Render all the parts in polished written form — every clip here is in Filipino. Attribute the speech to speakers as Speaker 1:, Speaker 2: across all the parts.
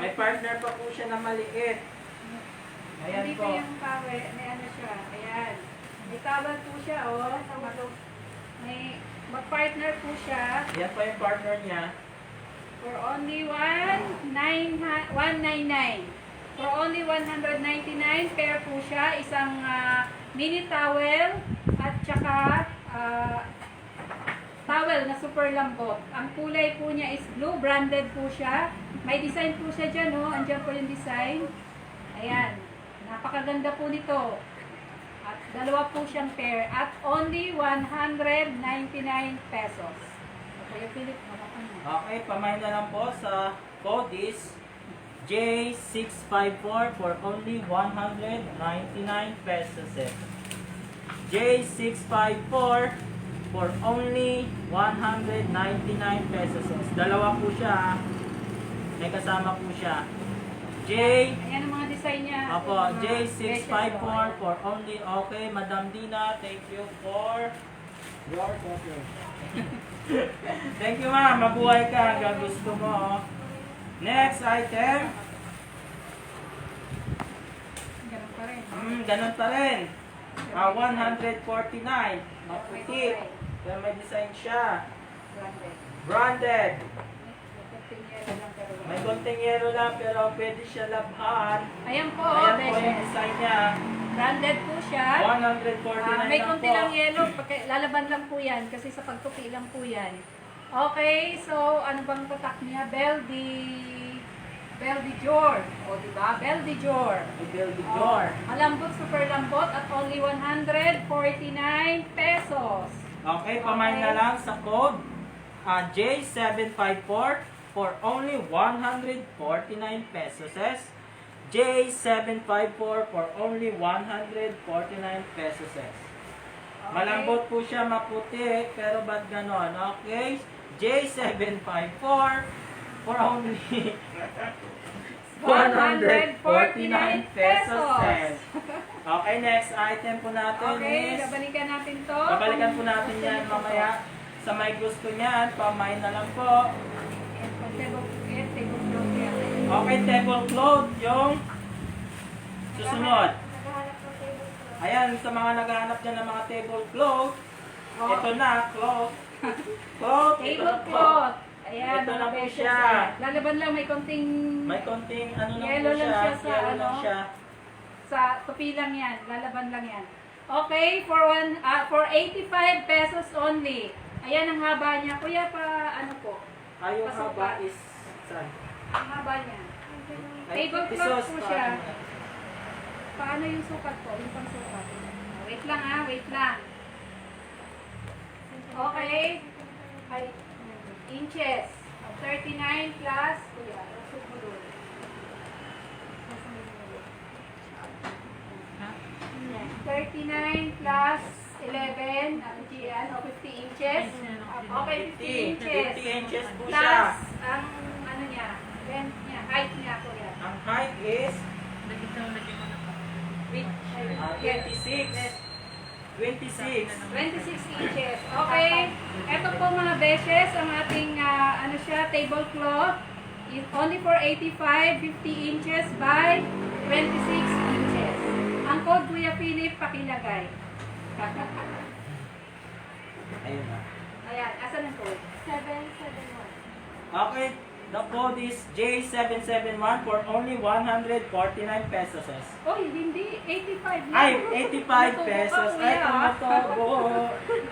Speaker 1: May partner pa po siya na maliit. Ayan
Speaker 2: Hindi
Speaker 1: po.
Speaker 2: pa yung power, may ano siya. Ayan. May towel po siya, oh. May mag-partner po siya.
Speaker 1: Yan po yung partner niya.
Speaker 2: For only 199. For only 199 pair po siya. Isang mini towel at saka towel na super lambot. Ang kulay po niya is blue. Branded po siya. May design po siya dyan, oh. Andyan po yung design. Ayan. Napakaganda po nito. At dalawa po siyang pair. At only 199 pesos. Kuya Philip, makakan mo.
Speaker 1: Okay, pamain na lang po sa code is J654 for only 199 pesos. J654 for only 199 pesos. Dalawa po siya. May kasama po siya.
Speaker 2: Ayan ang mga design niya.
Speaker 1: Apo,
Speaker 2: Yung mga
Speaker 1: J654
Speaker 2: beses,
Speaker 1: for only. Okay, Madam Dina, thank you for your support. Thank you, ma'am. Mabuhay ka hanggang gusto mo. Oh. Next item.
Speaker 2: Ganun pa rin.
Speaker 1: Ganun pa rin. 149. Maputi. Pero may design siya.
Speaker 2: Branded.
Speaker 1: Branded.
Speaker 2: May konting yellow lang pero
Speaker 1: May konting yellow lang pero pwede siya labhan.
Speaker 2: Ayan po,
Speaker 1: Ayan po yung
Speaker 2: beses.
Speaker 1: design niya.
Speaker 2: Branded po siya.
Speaker 1: 149
Speaker 2: May
Speaker 1: lang
Speaker 2: konti
Speaker 1: po.
Speaker 2: lang yellow. Lalaban lang po yan kasi sa pagtupi lang po yan. Okay, so ano bang tatak niya? Beldijor. O diba? Beldijor.
Speaker 1: Beldijor.
Speaker 2: Malambot, super lambot at only 149 pesos.
Speaker 1: Okay, pamain na lang sa code J754 for only 149 pesos. J754 for only 149 pesos. Malambot po siya, maputi, pero ba't ganon? Okay, J754 for only 149 pesos. Okay, next item po natin
Speaker 2: Okay,
Speaker 1: is...
Speaker 2: babalikan natin to.
Speaker 1: Babalikan po natin yan mamaya. Sa may gusto niyan, pamain na lang po. Okay, tablecloth yung susunod. Ayan, sa mga naghahanap dyan ng mga tablecloth, ito na, cloth. Cloth, ito na po.
Speaker 2: Tablecloth. Ayan,
Speaker 1: Ito
Speaker 2: mga
Speaker 1: na po
Speaker 2: beses,
Speaker 1: siya.
Speaker 2: Lalaban lang, may konting
Speaker 1: May konting ano lang
Speaker 2: Yellow
Speaker 1: po
Speaker 2: lang
Speaker 1: siya.
Speaker 2: siya sa
Speaker 1: Yellow lang
Speaker 2: ano.
Speaker 1: siya.
Speaker 2: sa tupi lang yan. Lalaban lang yan. Okay, for 85 pesos only. Ayan ang haba niya. Kuya, pa ano po?
Speaker 1: Yung
Speaker 2: Pasukat.
Speaker 1: haba is saan?
Speaker 2: Ang haba niya.
Speaker 1: Ay,
Speaker 2: Tablecloth
Speaker 1: pesos,
Speaker 2: po siya.
Speaker 1: paano?
Speaker 2: Paano yung sukat po? Yung pangsukat. Wait lang wait lang. Okay. Ay, inches. 39 plus, kuya, usog mo doon. 39 plus 11, ano yan, o 50 inches. Okay, 50 inches.
Speaker 1: 50 inches po
Speaker 2: Plus,
Speaker 1: siya.
Speaker 2: ang ano niya, length niya, height niya, kuya.
Speaker 1: Ang height is
Speaker 2: Wait,
Speaker 1: 26. 26.
Speaker 2: 26 inches. Okay. Ito po mga beses, ang ating ano siya, tablecloth. Only for 85, 50 inches by 26 inches. Ang code, Kuya Philip, pakilagay.
Speaker 1: Ayun na.
Speaker 2: Ayan, asan ang code? 771.
Speaker 1: Okay, the code is J771 for only 149 pesos.
Speaker 2: Oh, hindi. 85 na.
Speaker 1: Ay, 85 pesos. Ay, tumutubo.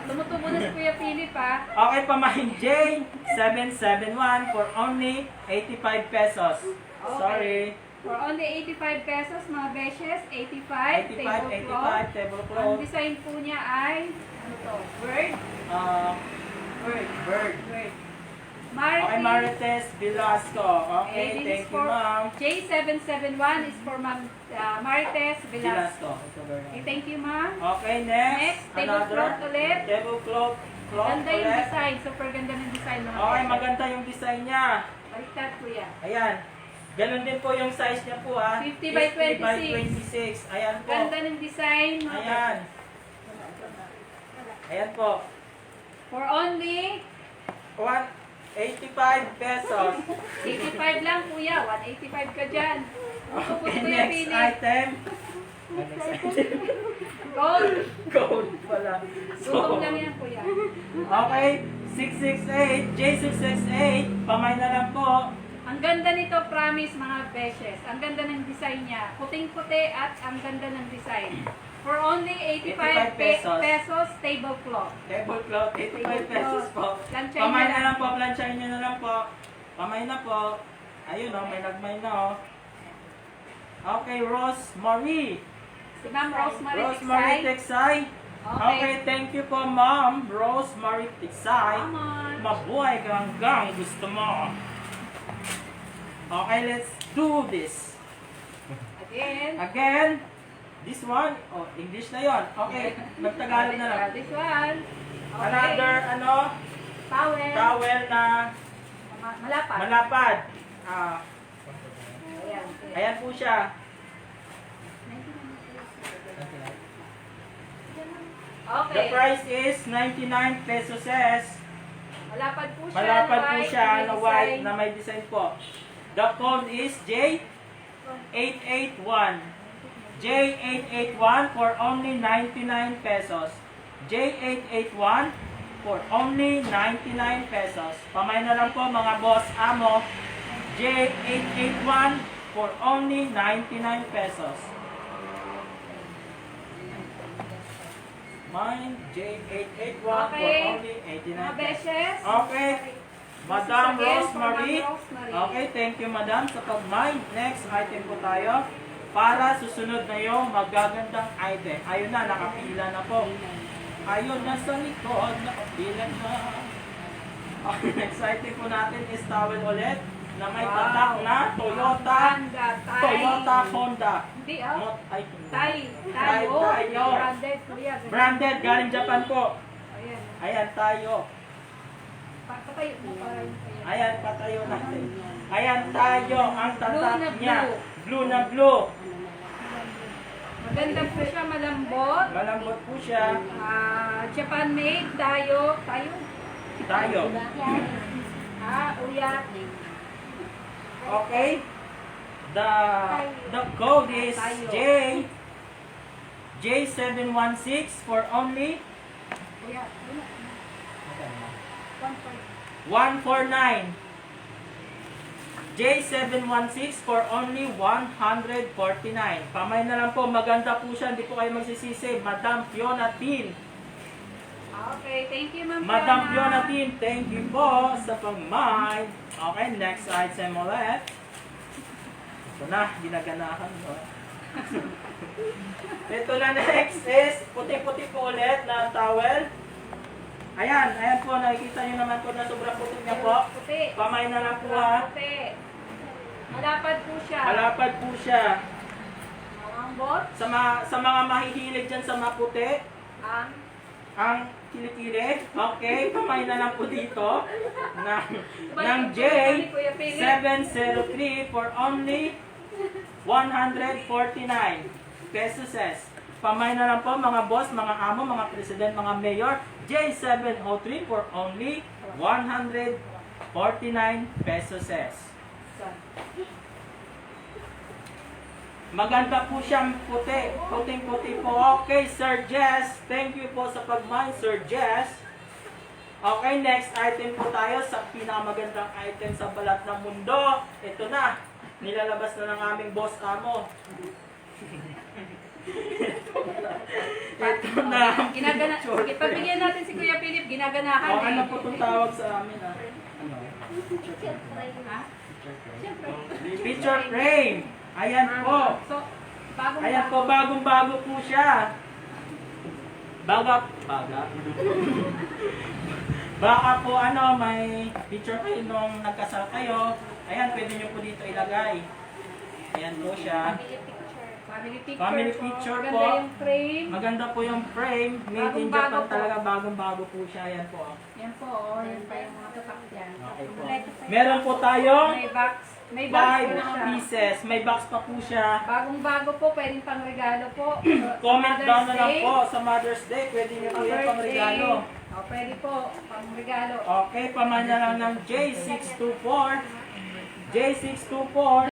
Speaker 2: Tumutubo na si Kuya Philip, ha?
Speaker 1: Okay, pamahin J771 for only 85 pesos. Sorry.
Speaker 2: For only 85 pesos, mga beshes, 85,
Speaker 1: 85
Speaker 2: tablecloth. Ang
Speaker 1: tablecloth.
Speaker 2: design po niya ay, ano to, bird?
Speaker 1: Bird.
Speaker 2: Bird.
Speaker 1: Okay, Marites Velasco. Okay,
Speaker 2: this is
Speaker 1: thank you,
Speaker 2: for
Speaker 1: ma'am.
Speaker 2: J771 is for Ma'am Marites Velasco.
Speaker 1: Velasco. Ito, bird.
Speaker 2: Okay, thank you, ma'am.
Speaker 1: Okay, next.
Speaker 2: Next, tablecloth ulit.
Speaker 1: Tablecloth.
Speaker 2: Ganda yung
Speaker 1: ulit.
Speaker 2: design. Super ganda ng design, mga
Speaker 1: Okay,
Speaker 2: beshes.
Speaker 1: maganda yung design niya.
Speaker 2: Baliktad, kuya.
Speaker 1: Ayan. Ganun din po yung size niya po, ha.
Speaker 2: 50 by
Speaker 1: 26. Ayan po.
Speaker 2: Ganda ng design, mga
Speaker 1: Ayan.
Speaker 2: beshes.
Speaker 1: Ayan po.
Speaker 2: For only
Speaker 1: 85 pesos.
Speaker 2: 85 lang kuya, 185 ka dyan. Gusto po
Speaker 1: Okay,
Speaker 2: Kuya
Speaker 1: next
Speaker 2: Philip.
Speaker 1: item.
Speaker 2: Gold.
Speaker 1: Gold pala.
Speaker 2: Gutom lang yan kuya.
Speaker 1: Okay, 668, J668, pamay na lang po.
Speaker 2: Ang ganda nito, promise mga beshes. Ang ganda ng design niya. Puting-puti at ang ganda ng design. For only 85
Speaker 1: pesos.
Speaker 2: pesos, tablecloth.
Speaker 1: Tablecloth, 85 pesos po.
Speaker 2: Planchain
Speaker 1: Pamay
Speaker 2: na
Speaker 1: na
Speaker 2: lang.
Speaker 1: lang po, planchain nyo na lang po. Pamay na po. Ayun o, may nagmay na o. Okay, Rosemary.
Speaker 2: Si Ma'am Rosemary
Speaker 1: Rosemary
Speaker 2: Tiksay.
Speaker 1: Tiksay.
Speaker 2: Okay.
Speaker 1: Okay, thank you po Ma'am Rosemary Tiksay.
Speaker 2: Come on.
Speaker 1: Mabuhay ka hanggang gusto mo. Okay, let's do this. Again, this one, oh, English na yon. Okay, nagtagalog na lang.
Speaker 2: This one. Okay.
Speaker 1: Another,
Speaker 2: Towel.
Speaker 1: towel na
Speaker 2: Malapad.
Speaker 1: malapad.
Speaker 2: Ayan.
Speaker 1: Ayan po siya.
Speaker 2: Okay.
Speaker 1: The price is 99 pesos.
Speaker 2: Malapad po siya.
Speaker 1: Malapad po
Speaker 2: white,
Speaker 1: siya
Speaker 2: may
Speaker 1: na white
Speaker 2: design.
Speaker 1: na may design po. The code is J881. J881 for only 99 pesos. J881 for only 99 pesos. Pamay na lang po mga boss amo. J881 for only 99 pesos. Mine J881 for
Speaker 2: Okay.
Speaker 1: only 89
Speaker 2: Mga
Speaker 1: pesos.
Speaker 2: beshes.
Speaker 1: Okay. Madam
Speaker 2: Again,
Speaker 1: Rosemary.
Speaker 2: for Ma'am Rosemary.
Speaker 1: Okay, thank you Madam sa pag-mind. Next item po tayo. Para susunod na yung magagandang item. Ayun na, nakapila na po. Ayun na sa likod, nakapila na. Okay, next item po natin is towel ulit na may
Speaker 2: Wow.
Speaker 1: tatak na Toyota.
Speaker 2: Honda, Thai.
Speaker 1: Toyota Honda.
Speaker 2: Hindi ah.
Speaker 1: Ay,
Speaker 2: Thai.
Speaker 1: Thai,
Speaker 2: Tayo.
Speaker 1: tayo.
Speaker 2: Branded kuya. Ganun.
Speaker 1: Branded, galing Japan po.
Speaker 2: Ayan.
Speaker 1: Ayan tayo.
Speaker 2: Patayo mo para yung tayo.
Speaker 1: Ayan, patayo natin. Ayan tayo, ang
Speaker 2: Blue
Speaker 1: tatak
Speaker 2: na
Speaker 1: niya.
Speaker 2: blue.
Speaker 1: Blue na blue.
Speaker 2: Maganda po siya, malambot.
Speaker 1: Malambot po siya.
Speaker 2: Japan made. Tayo. Tayo.
Speaker 1: Tayo.
Speaker 2: Uya.
Speaker 1: Okay? The code is J716 for only
Speaker 2: Uya.
Speaker 1: 149. J716 for only 149. Pamay na lang po, maganda po siya, hindi po kayo magsisisi. Madam Fiona Tin.
Speaker 2: Okay, thank you, Ma'am
Speaker 1: Madam
Speaker 2: Fiona.
Speaker 1: Fiona Tin, thank you po sa pag-mine. Okay, next item ulit. Ito na, ginaganahan. No? Ito na next is puti-puti po ulit na towel. Ayan, ayan po, nakikita nyo naman po na sobrang puti niya po.
Speaker 2: Puti.
Speaker 1: Pamay na lang po ha.
Speaker 2: Puti. Malapad po siya.
Speaker 1: Malapad po siya.
Speaker 2: Malambot.
Speaker 1: Sa mga mahihilig dyan sa maputi, ang kilikili. Okay, pamay na lang po dito. Ng J703 for only 149 pesos. Pamay na lang po mga boss, mga amo, mga president, mga mayor. J703 for only 149 pesos. Maganda po siyang puti. Puting-puti po. Okay, Sir Jess. Thank you po sa pag-mine, Sir Jess. Okay, next item po tayo sa pinakamagandang item sa balat ng mundo. Ito na. Nilalabas na ng aming boss amo. Ito na.
Speaker 2: Pagbigyan natin si Kuya Philip, ginaganahan.
Speaker 1: O, ano po itong tawag sa amin? Picture frame. Ayan po.
Speaker 2: So, bagong
Speaker 1: Ayan po, bagong-bago po siya. Baga. Baka po may picture kayo nung nagkasal kayo. Ayan, pwede nyo po dito ilagay. Ayan po siya. Family picture po.
Speaker 2: Maganda yung frame.
Speaker 1: Maganda po yung frame. Made in
Speaker 2: Bagong-bago
Speaker 1: Japan
Speaker 2: po.
Speaker 1: talaga. Bagong-bago po siya. Ayan po.
Speaker 2: Yan po, yan pa yung mga tatak dyan.
Speaker 1: Okay po. Meron po tayong
Speaker 2: May box. May box
Speaker 1: 5
Speaker 2: po siya.
Speaker 1: pieces. May box pa po siya.
Speaker 2: Bagong-bago po, pwedeng pang regalo po.
Speaker 1: Comment
Speaker 2: Mother's
Speaker 1: down na lang
Speaker 2: Day.
Speaker 1: po sa Mother's Day. Pwede nyo po yan pang regalo.
Speaker 2: O, pwede po, pang regalo.
Speaker 1: Okay, pamana lang ng J624. J624.